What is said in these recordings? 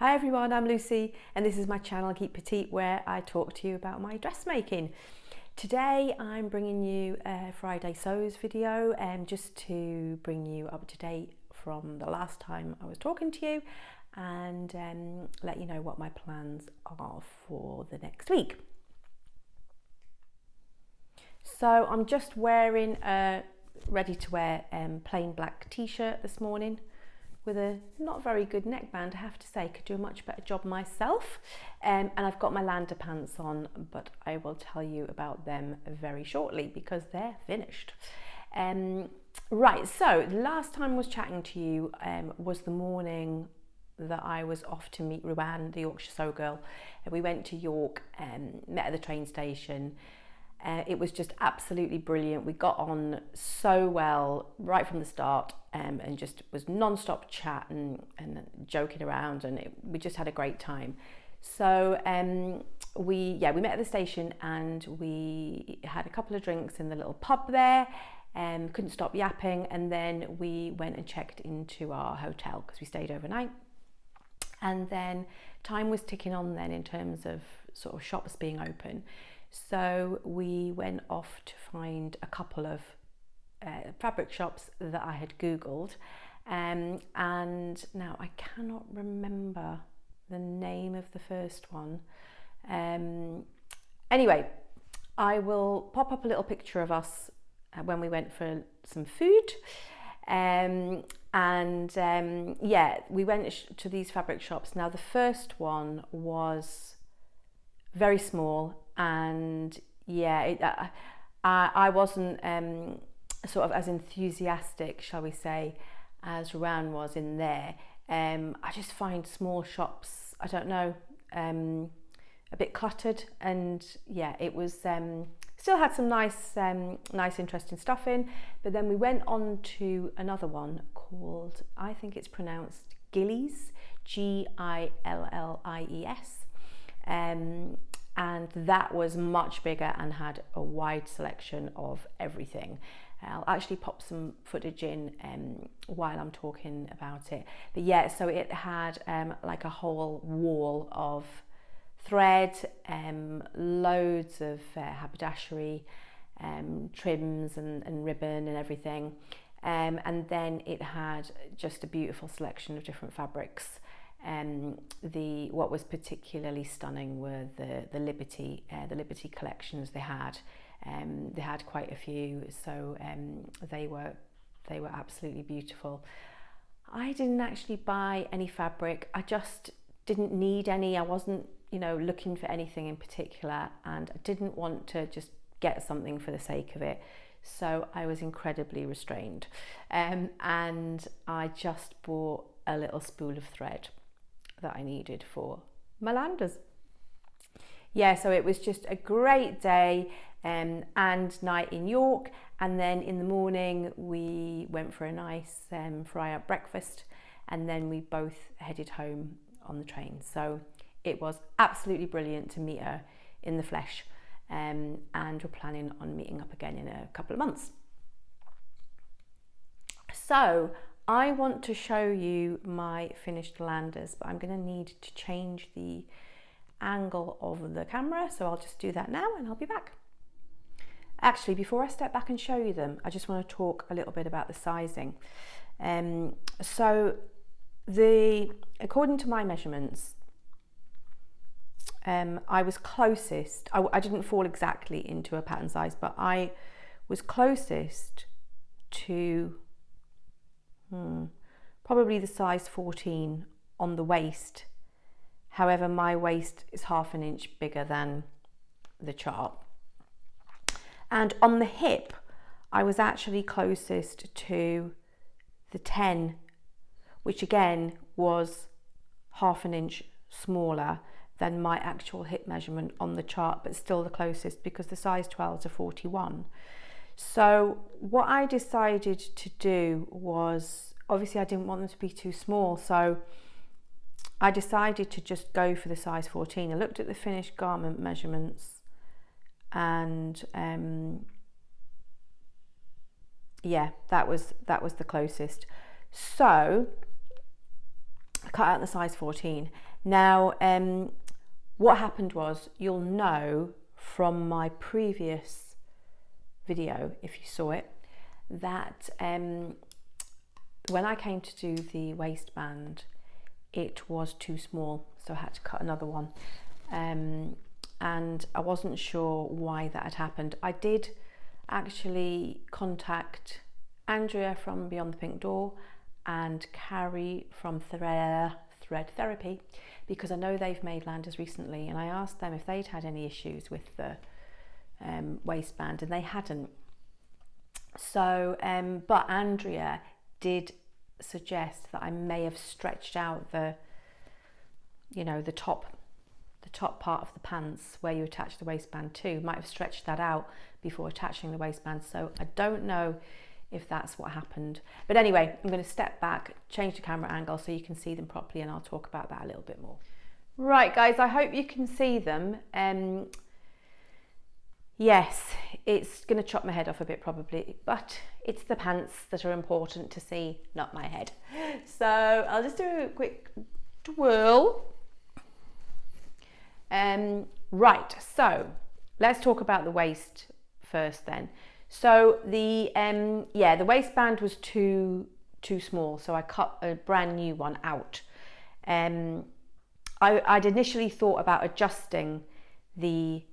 Hi everyone, I'm Lucy and this is my channel Keep Petite where I talk to you about my dressmaking. Today I'm bringing you a Friday Sews video just to bring you up to date from the last time I was talking to you and let you know what my plans are for the next week. So I'm just wearing a ready to wear plain black t-shirt this morning with a not very good neckband, I have to say. Could do a much better job myself. And I've got my Lander pants on, but I will tell you about them very shortly because they're finished. Right, so the last time I was chatting to you was the morning that I was off to meet Ruan, the Yorkshire Sew Girl. We went to York and met at the train station. It was just absolutely brilliant. We got on so well right from the start and just was non-stop chat and joking around, and we just had a great time. So we met at the station and we had a couple of drinks in the little pub there, couldn't stop yapping, and then we went and checked into our hotel because we stayed overnight. And then time was ticking on then in terms of sort of shops being open. So we went off to find a couple of fabric shops that I had Googled, and now I cannot remember the name of the first one. Anyway, I will pop up a little picture of us when we went for some food. We went to these fabric shops. Now the first one was very small, and I wasn't sort of as enthusiastic, shall we say, as Ruan was in there. I just find small shops, I don't know, a bit cluttered, and yeah, it was still had some nice interesting stuff in, but then we went on to another one called, I think it's pronounced Gillies, Gillies, and that was much bigger and had a wide selection of everything. I'll actually pop some footage in while I'm talking about it. But yeah, so it had like a whole wall of thread, loads of haberdashery, trims and ribbon and everything. And then it had just a beautiful selection of different fabrics. What was particularly stunning were the Liberty collections they had. They had quite a few, so they were absolutely beautiful. I didn't actually buy any fabric. I just didn't need any. I wasn't, looking for anything in particular, and I didn't want to just get something for the sake of it. So I was incredibly restrained, and I just bought a little spool of thread that I needed for my landers. Yeah, so it was just a great day and night in York, and then in the morning we went for a nice fry up breakfast, and then we both headed home on the train. So it was absolutely brilliant to meet her in the flesh, and we're planning on meeting up again in a couple of months. So I want to show you my finished landers, but I'm going to need to change the angle of the camera, so I'll just do that now and I'll be back. Actually, before I step back and show you them, I just want to talk a little bit about the sizing. According to my measurements, I was closest, I didn't fall exactly into a pattern size, but I was closest to probably the size 14 on the waist. However, my waist is half an inch bigger than the chart. And on the hip, I was actually closest to the 10, which again was half an inch smaller than my actual hip measurement on the chart, but still the closest because the size 12 to 41. So what I decided to do was, obviously I didn't want them to be too small, so I decided to just go for the size 14. I looked at the finished garment measurements, and that was the closest. So I cut out the size 14. Now, what happened was, you'll know from my previous video, if you saw it, that when I came to do the waistband, it was too small, so I had to cut another one. And I wasn't sure why that had happened. I did actually contact Andrea from Beyond the Pink Door and Carrie from Thread Therapy, because I know they've made landers recently, and I asked them if they'd had any issues with the waistband, and they hadn't. So, but Andrea did suggest that I may have stretched out the, you know, the top part of the pants where you attach the waistband to, might have stretched that out before attaching the waistband. So I don't know if that's what happened. But anyway, I'm going to step back, change the camera angle so you can see them properly, and I'll talk about that a little bit more. Right, guys, I hope you can see them. Yes, it's going to chop my head off a bit probably, but it's the pants that are important to see, not my head. So I'll just do a quick twirl. Right, so let's talk about the waist first then. So the waistband was too small, so I cut a brand new one out. I'd initially thought about adjusting the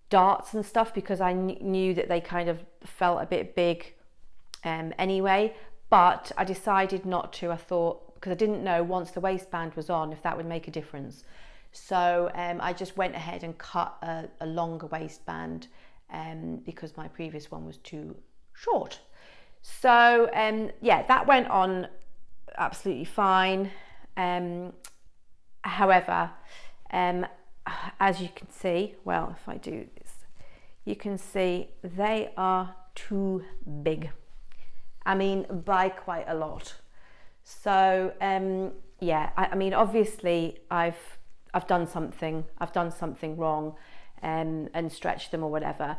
darts and stuff because I knew that they kind of felt a bit big anyway, but I decided not to. I thought, because I didn't know once the waistband was on if that would make a difference. So I just went ahead and cut a longer waistband because my previous one was too short. So yeah, that went on absolutely fine. However, as you can see, well, if I do this, you can see they are too big. I mean, by quite a lot. So yeah, I mean, obviously I've done something wrong and stretched them or whatever.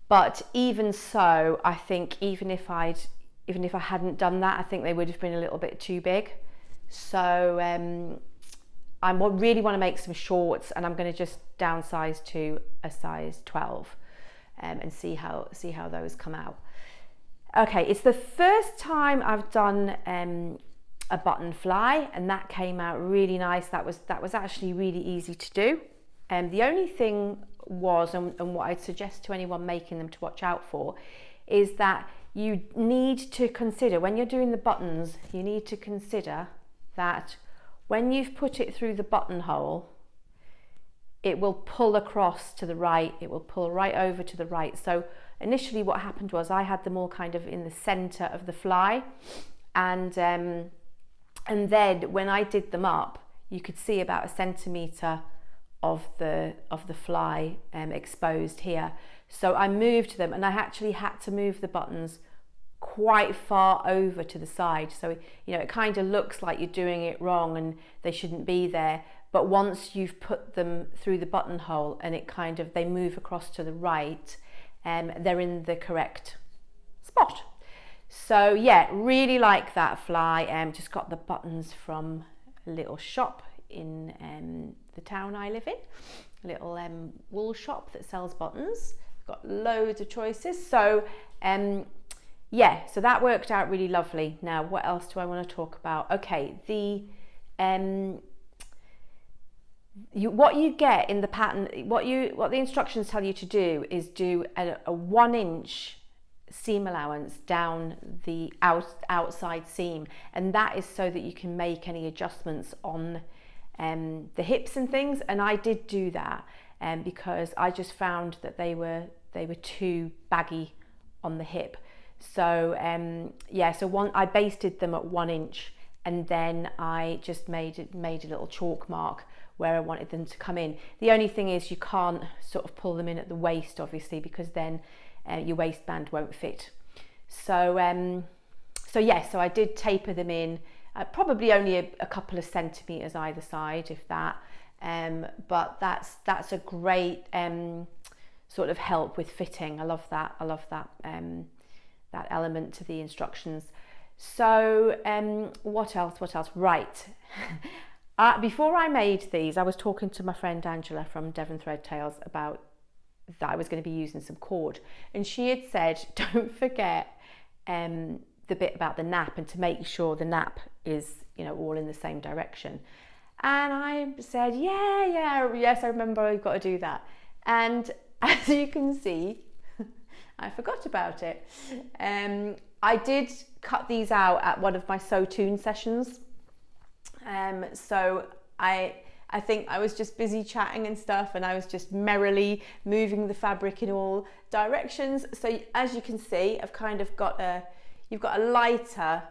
But even so, I think even if I hadn't done that, I think they would have been a little bit too big. So I really want to make some shorts, and I'm going to just downsize to a size 12 and see how those come out. Okay, it's the first time I've done a button fly, and that came out really nice. That was actually really easy to do. The only thing was, and what I'd suggest to anyone making them to watch out for, is that you need to consider, when you're doing the buttons, you need to consider that when you've put it through the buttonhole, it will pull across to the right, it will pull right over to the right. So initially what happened was I had them all kind of in the center of the fly, and then when I did them up, you could see about 1 centimetre of the fly exposed here. So I moved them, and I actually had to move the buttons quite far over to the side. So, you know, it kind of looks like you're doing it wrong and they shouldn't be there. But once you've put them through the buttonhole and they move across to the right, they're in the correct spot. So yeah, really like that fly. Just got the buttons from a little shop in the town I live in, a little wool shop that sells buttons. Got loads of choices. So yeah, so that worked out really lovely. Now, what else do I want to talk about? Okay, what you get in the pattern, what the instructions tell you to do is do a 1 inch seam allowance down the outside seam, and that is so that you can make any adjustments on the hips and things. And I did do that because I just found that they were too baggy on the hip. So yeah, so I basted them at 1 inch, and then I just made a little chalk mark where I wanted them to come in. The only thing is you can't sort of pull them in at the waist, obviously, because then your waistband won't fit. So so I did taper them in, probably only a couple of centimetres either side, if that. But that's a great sort of help with fitting. I love that. That element to the instructions. So what else? Right. Before I made these, I was talking to my friend Angela from Devon Thread Tales about that I was going to be using some cord, and she had said don't forget the bit about the nap, and to make sure the nap is, you know, all in the same direction. And I said yes, I remember, I've got to do that. And as you can see, I forgot about it. I did cut these out at one of my Sew Tune sessions. So I think I was just busy chatting and stuff, and I was just merrily moving the fabric in all directions. So as you can see, I've kind of you've got a lighter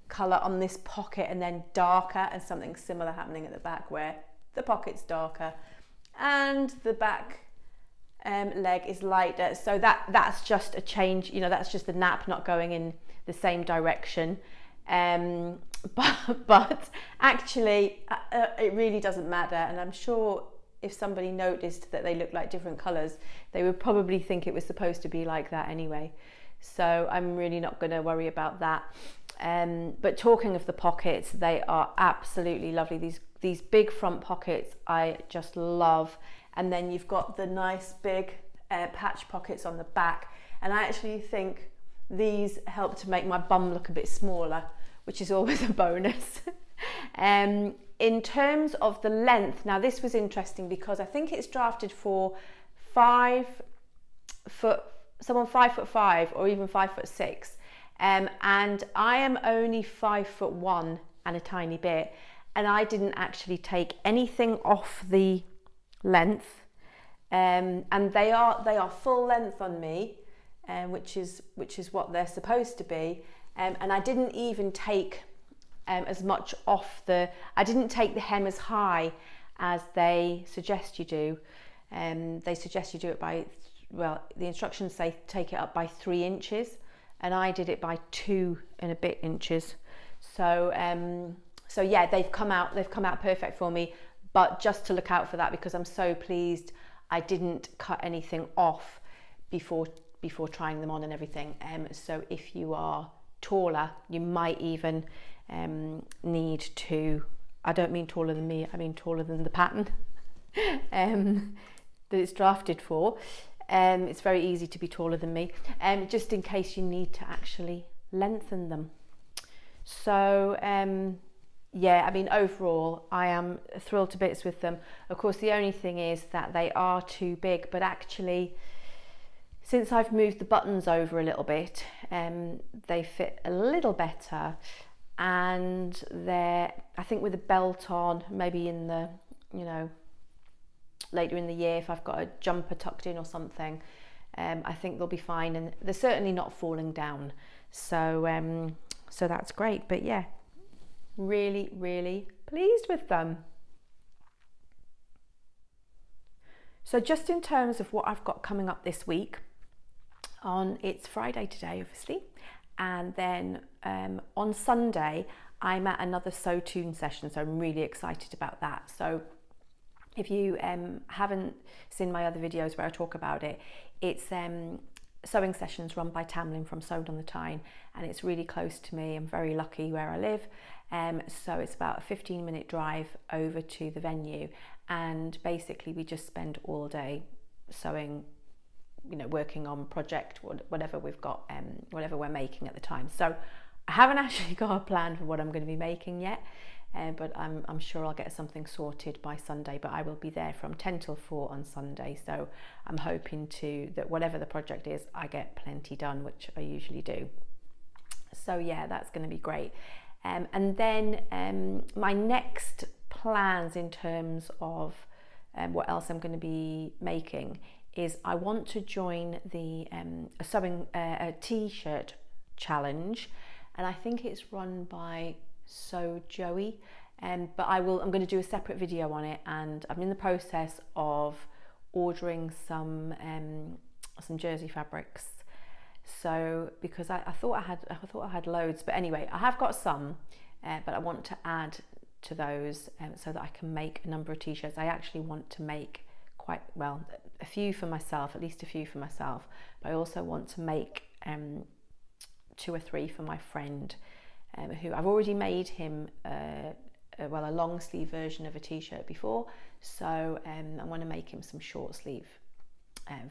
colour on this pocket, and then darker, and something similar happening at the back where the pocket's darker and the back leg is lighter. So that's just a change, you know, that's just the nap not going in the same direction. But actually it really doesn't matter, and I'm sure if somebody noticed that they look like different colours, they would probably think it was supposed to be like that anyway. So I'm really not going to worry about that. But talking of the pockets, they are absolutely lovely. These big front pockets I just love, and then you've got the nice big patch pockets on the back, and I actually think these help to make my bum look a bit smaller, which is always a bonus. In terms of the length, now this was interesting because I think it's drafted for 5 foot, someone 5'5" or even 5'6", and I am only 5'1" and a tiny bit, and I didn't actually take anything off the length, and they are full length on me, which is what they're supposed to be, and I didn't even take as much off I didn't take the hem as high as they suggest you do. They suggest you do it by, well, the instructions say take it up by 3 inches, and I did it by 2 and a bit inches. So so yeah, they've come out perfect for me, but just to look out for that, because I'm so pleased I didn't cut anything off before trying them on and everything. So if you are taller, you might even need to, I don't mean taller than me, I mean taller than the pattern that it's drafted for. It's very easy to be taller than me, just in case you need to actually lengthen them. So yeah, I mean, overall I am thrilled to bits with them. Of course, the only thing is that they are too big, but actually since I've moved the buttons over a little bit, they fit a little better, and they're, I think with a belt on, maybe in the, you know, later in the year, if I've got a jumper tucked in or something, I think they'll be fine, and they're certainly not falling down. So so that's great. But yeah, really, really pleased with them. So just in terms of what I've got coming up this week, it's Friday today, obviously, and then on Sunday I'm at another Sew Tune session, so I'm really excited about that. So if you haven't seen my other videos where I talk about it, it's sewing sessions run by Tamlyn from Sewed on the Tyne, and it's really close to me. I'm very lucky where I live, so it's about a 15-minute drive over to the venue, and basically we just spend all day sewing, you know, working on project, whatever we've got, whatever we're making at the time. So I haven't actually got a plan for what I'm going to be making yet, but I'm sure I'll get something sorted by Sunday. But I will be there from 10 till 4 on Sunday, so I'm hoping that whatever the project is, I get plenty done, which I usually do. So yeah, that's going to be great. And then my next plans in terms of what else I'm going to be making is I want to join the sewing a t-shirt challenge, and I think it's run by Sew Joey, but I'm going to do a separate video on it, and I'm in the process of ordering some jersey fabrics. So because I thought I had loads, but anyway, I have got some, but I want to add to those so that I can make a number of t-shirts. I actually want to make quite, well, a few for myself, at least a few for myself, but I also want to make 2 or 3 for my friend, who I've already made him a long sleeve version of a t-shirt before, so I want to make him some short sleeve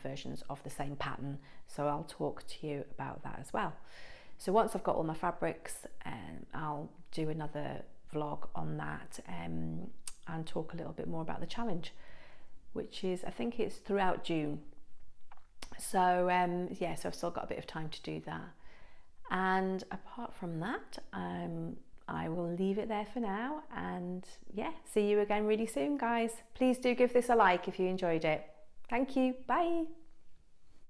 versions of the same pattern, so I'll talk to you about that as well. So once I've got all my fabrics, I'll do another vlog on that and talk a little bit more about the challenge, which is, I think it's throughout June. So yeah, so I've still got a bit of time to do that. And apart from that, I will leave it there for now, and yeah, see you again really soon, guys. Please do give this a like if you enjoyed it. Thank you. Bye.